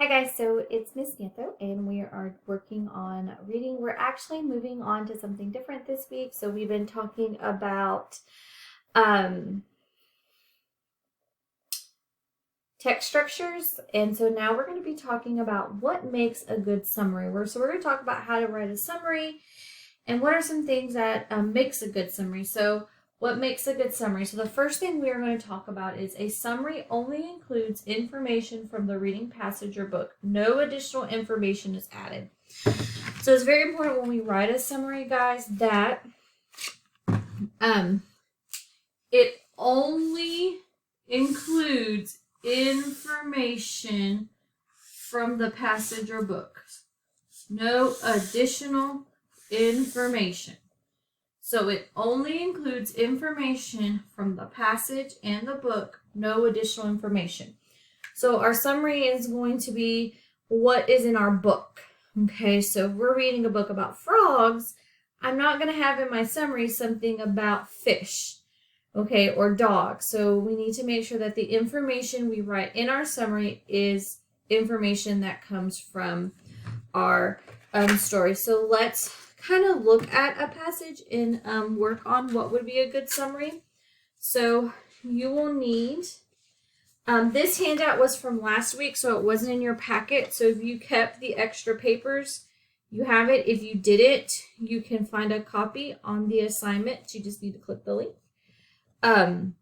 Hi guys, so it's Miss Nantho and we are working on reading. We're actually moving on to something different this week. So we've been talking about um, text structures, and so now we're going to be talking about what makes a good summary. We're going to talk about how to write a summary and what are some things that makes a good summary. So what makes a good summary? So the first thing we are going to talk about is a summary only includes information from the reading passage or book. No additional information is added. So it's very important when we write a summary, guys, that um, it only includes information from the passage or book. No additional information. So it only includes information from the passage and the book, no additional information. So our summary is going to be what is in our book. Okay, so if we're reading a book about frogs, I'm not going to have in my summary something about fish, okay, or dogs. So we need to make sure that the information we write in our summary is information that comes from our story. So let's kind of look at a passage and work on what would be a good summary. So you will need this handout was from last week, so it wasn't in your packet. So if you kept the extra papers, you have it. If you didn't, you can find a copy on the assignment. You just need to click the link. And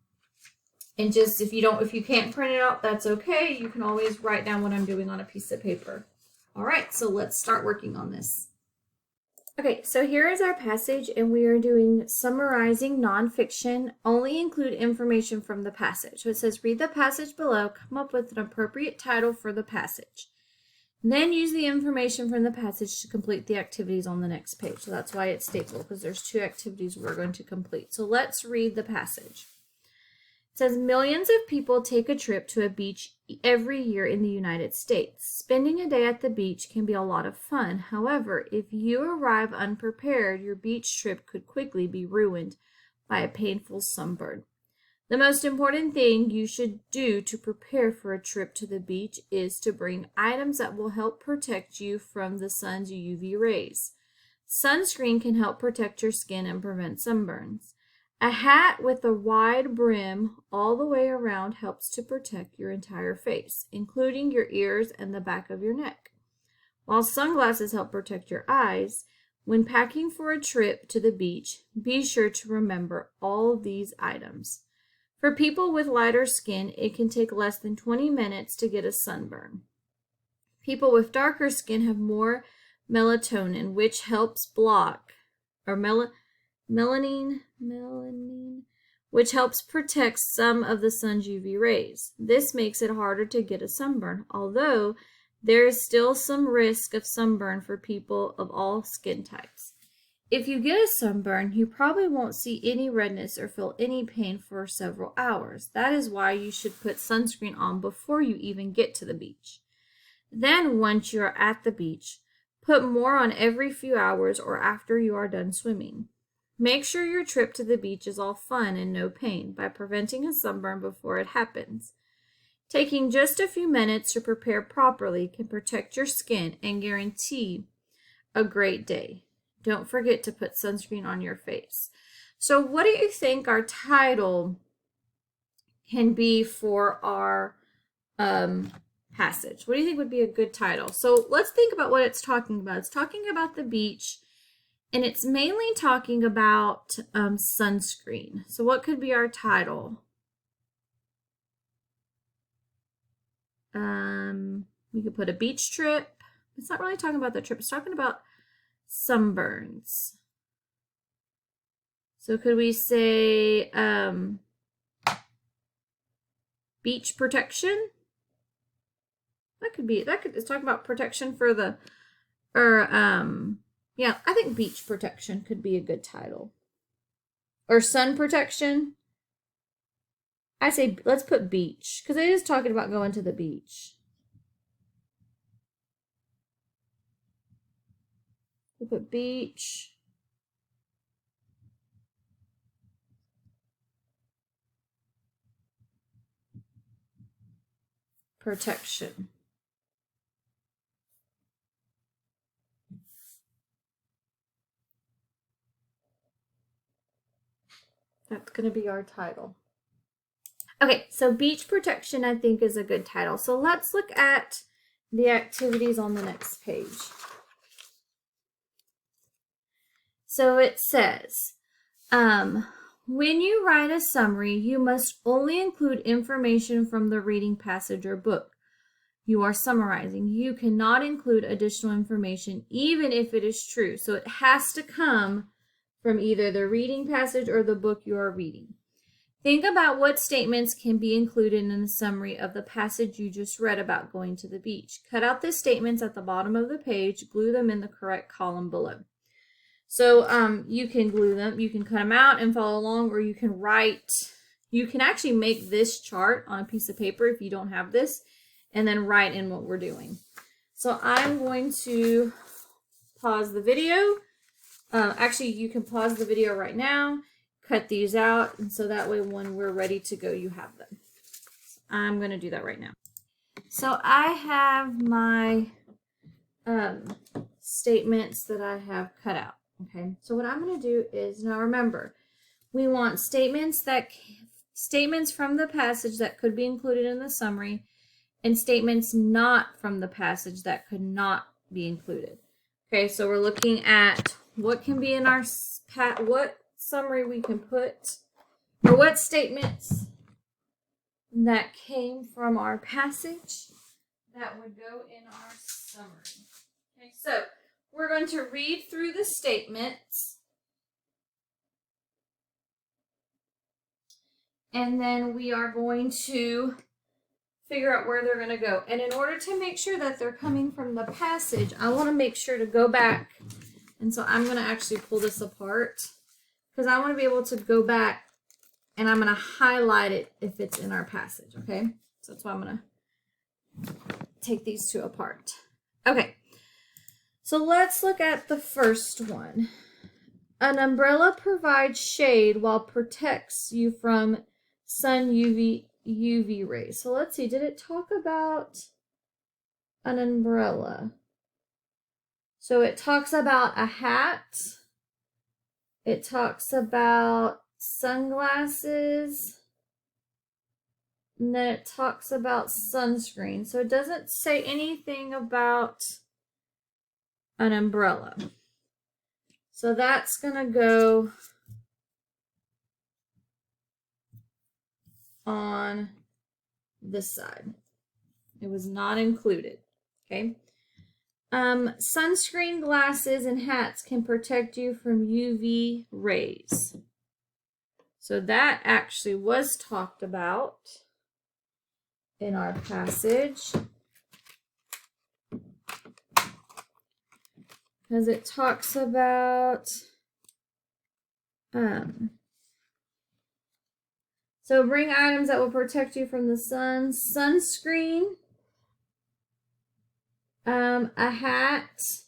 just if you can't print it out, that's okay. You can always write down what I'm doing on a piece of paper. All right, so let's start working on this. Okay, so here is our passage, and we are doing summarizing nonfiction. Only include information from the passage. So it says, read the passage below, come up with an appropriate title for the passage. And then use the information from the passage to complete the activities on the next page. So that's why it's stapled, because there's two activities we're going to complete. So let's read the passage. It says, millions of people take a trip to a beach every year in the United States. Spending a day at the beach can be a lot of fun. However, if you arrive unprepared, your beach trip could quickly be ruined by a painful sunburn. The most important thing you should do to prepare for a trip to the beach is to bring items that will help protect you from the sun's UV rays. Sunscreen can help protect your skin and prevent sunburns. A hat with a wide brim all the way around helps to protect your entire face, including your ears and the back of your neck. While sunglasses help protect your eyes, when packing for a trip to the beach, be sure to remember all these items. For people with lighter skin, it can take less than 20 minutes to get a sunburn. People with darker skin have more melatonin, which helps block, or melanin, which helps protect some of the sun's UV rays. This makes it harder to get a sunburn, although there is still some risk of sunburn for people of all skin types. If you get a sunburn, you probably won't see any redness or feel any pain for several hours. That is why you should put sunscreen on before you even get to the beach. Then, once you are at the beach, put more on every few hours or after you are done swimming. Make sure your trip to the beach is all fun and no pain by preventing a sunburn before it happens. Taking just a few minutes to prepare properly can protect your skin and guarantee a great day. Don't forget to put sunscreen on your face. So what do you think our title can be for our passage? What do you think would be a good title? So let's think about what it's talking about. It's talking about the beach, and it's mainly talking about sunscreen. So what could be our title? We could put a beach trip. It's not really talking about the trip. It's talking about sunburns. So could we say beach protection? It's talking about protection for the, yeah, I think beach protection could be a good title. Or sun protection. I say let's put beach, because it is talking about going to the beach. We'll put beach protection. That's going to be our title. Okay, so beach protection I think is a good title. So let's look at the activities on the next page. So it says, when you write a summary, you must only include information from the reading passage or book you are summarizing. You cannot include additional information, even if it is true. So it has to come from either the reading passage or the book you are reading. Think about what statements can be included in the summary of the passage you just read about going to the beach. Cut out the statements at the bottom of the page, glue them in the correct column below. So you can glue them, you can cut them out and follow along, or you can write, you can actually make this chart on a piece of paper if you don't have this, and then write in what we're doing. So I'm going to pause the video. Actually, you can pause the video right now, cut these out, and so that way when we're ready to go, you have them. I'm going to do that right now. So I have my statements that I have cut out. Okay, so what I'm going to do is, now remember, we want statements from the passage that could be included in the summary, and statements not from the passage that could not be included. Okay, so we're looking at what can be in our what summary we can put, or what statements that came from our passage that would go in our summary. Okay, so we're going to read through the statements, and then we are going to figure out where they're going to go. And in order to make sure that they're coming from the passage, I want to make sure to go back. And so I'm going to actually pull this apart because I want to be able to go back and I'm going to highlight it if it's in our passage. Okay, so that's why I'm going to take these two apart. Okay, so let's look at the first one. An umbrella provides shade while protects you from sun UV rays. So let's see, did it talk about an umbrella? So it talks about a hat. It talks about sunglasses. And then it talks about sunscreen. So it doesn't say anything about an umbrella. So that's going to go on this side. It was not included. Okay. Sunscreen, glasses, and hats can protect you from UV rays. So that actually was talked about in our passage, because it talks about so bring items that will protect you from the sun, sunscreen, a hat,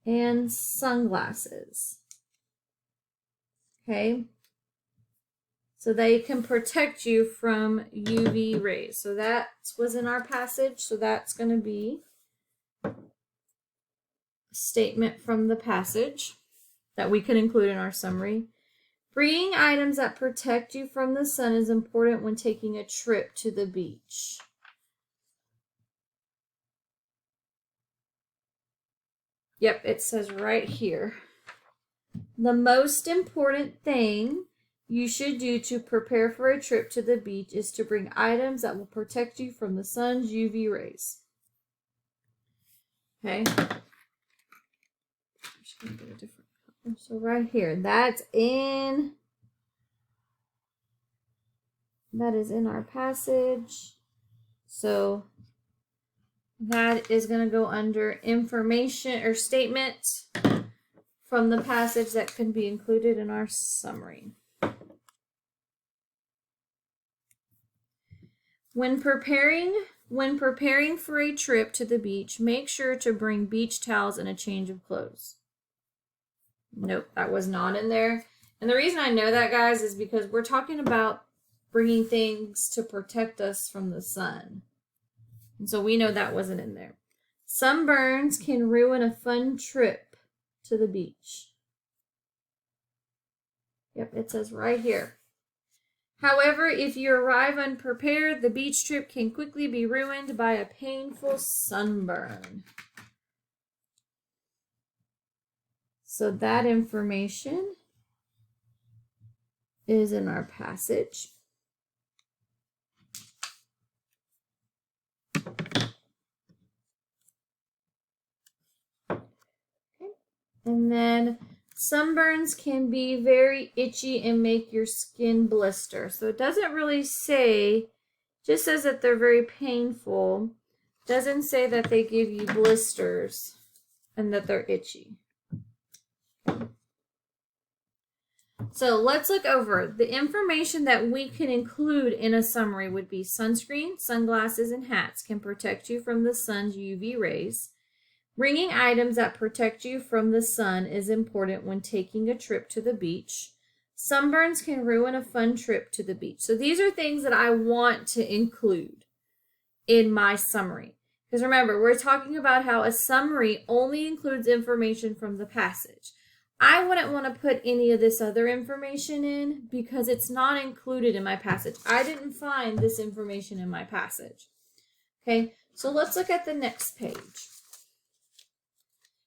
and sunglasses. Okay, so they can protect you from UV rays. So that was in our passage, so that's going to be a statement from the passage that we could include in our summary. Bringing items that protect you from the sun is important when taking a trip to the beach. Yep, it says right here. The most important thing you should do to prepare for a trip to the beach is to bring items that will protect you from the sun's UV rays. Okay. I'm just going to get a different color. So right here, that is in our passage. So that is going to go under information or statements from the passage that can be included in our summary. When preparing for a trip to the beach, make sure to bring beach towels and a change of clothes. Nope, that was not in there. And the reason I know that, guys, is because we're talking about bringing things to protect us from the sun. And so we know that wasn't in there. Sunburns can ruin a fun trip to the beach. Yep, it says right here. However, if you arrive unprepared, the beach trip can quickly be ruined by a painful sunburn. So that information is in our passage. And then sunburns can be very itchy and make your skin blister. So it doesn't really say, just says that they're very painful. Doesn't say that they give you blisters and that they're itchy. So let's look over. The information that we can include in a summary would be sunscreen, sunglasses, and hats can protect you from the sun's UV rays. Bringing items that protect you from the sun is important when taking a trip to the beach. Sunburns can ruin a fun trip to the beach. So these are things that I want to include in my summary. Because remember, we're talking about how a summary only includes information from the passage. I wouldn't want to put any of this other information in because it's not included in my passage. I didn't find this information in my passage. Okay, so let's look at the next page.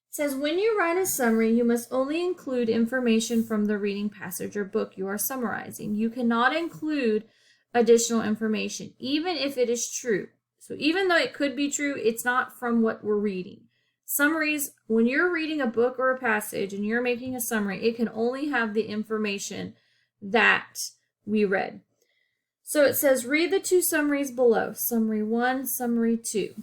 It says, when you write a summary, you must only include information from the reading passage or book you are summarizing. You cannot include additional information, even if it is true. So even though it could be true, it's not from what we're reading. Summaries, when you're reading a book or a passage and you're making a summary, it can only have the information that we read. So it says, read the two summaries below, summary 1, summary 2.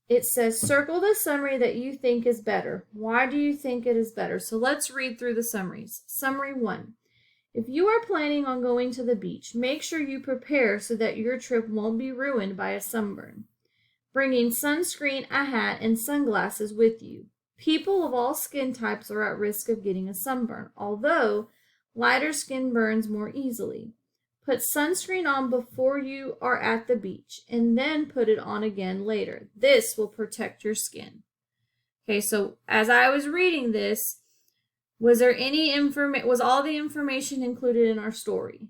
It says, circle the summary that you think is better. Why do you think it is better? So let's read through the summaries. Summary 1. If you are planning on going to the beach, make sure you prepare so that your trip won't be ruined by a sunburn. Bringing sunscreen, a hat, and sunglasses with you. People of all skin types are at risk of getting a sunburn, although lighter skin burns more easily. Put sunscreen on before you are at the beach, and then put it on again later. This will protect your skin. Okay, so as I was reading this, was all the information included in our story?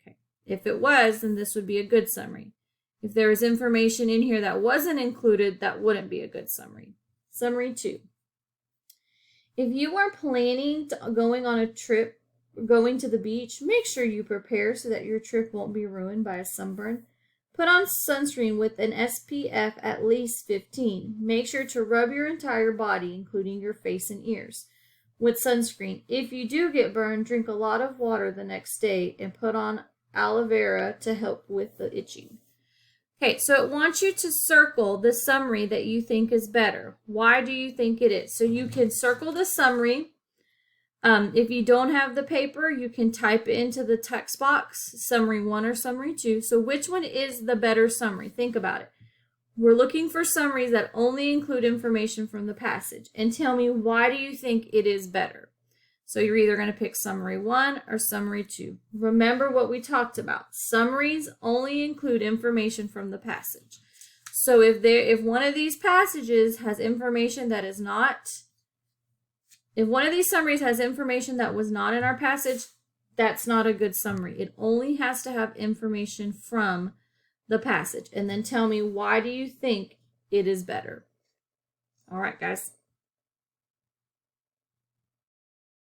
Okay, if it was, then this would be a good summary. If there was information in here that wasn't included, that wouldn't be a good summary. Summary 2. If you are planning going on a trip, going to the beach, make sure you prepare so that your trip won't be ruined by a sunburn. Put on sunscreen with an SPF at least 15. Make sure to rub your entire body, including your face and ears, with sunscreen. If you do get burned, drink a lot of water the next day and put on aloe vera to help with the itching. Okay, so it wants you to circle the summary that you think is better. Why do you think it is? So you can circle the summary. If you don't have the paper, you can type into the text box, summary 1 or summary 2. So which one is the better summary? Think about it. We're looking for summaries that only include information from the passage. And tell me, why do you think it is better? So you're either going to pick summary 1 or summary 2. Remember what we talked about. Summaries only include information from the passage. So if one of these passages has information that is not, if one of these summaries has information that was not in our passage, that's not a good summary. It only has to have information from the passage. And then tell me, why do you think it is better? All right, guys.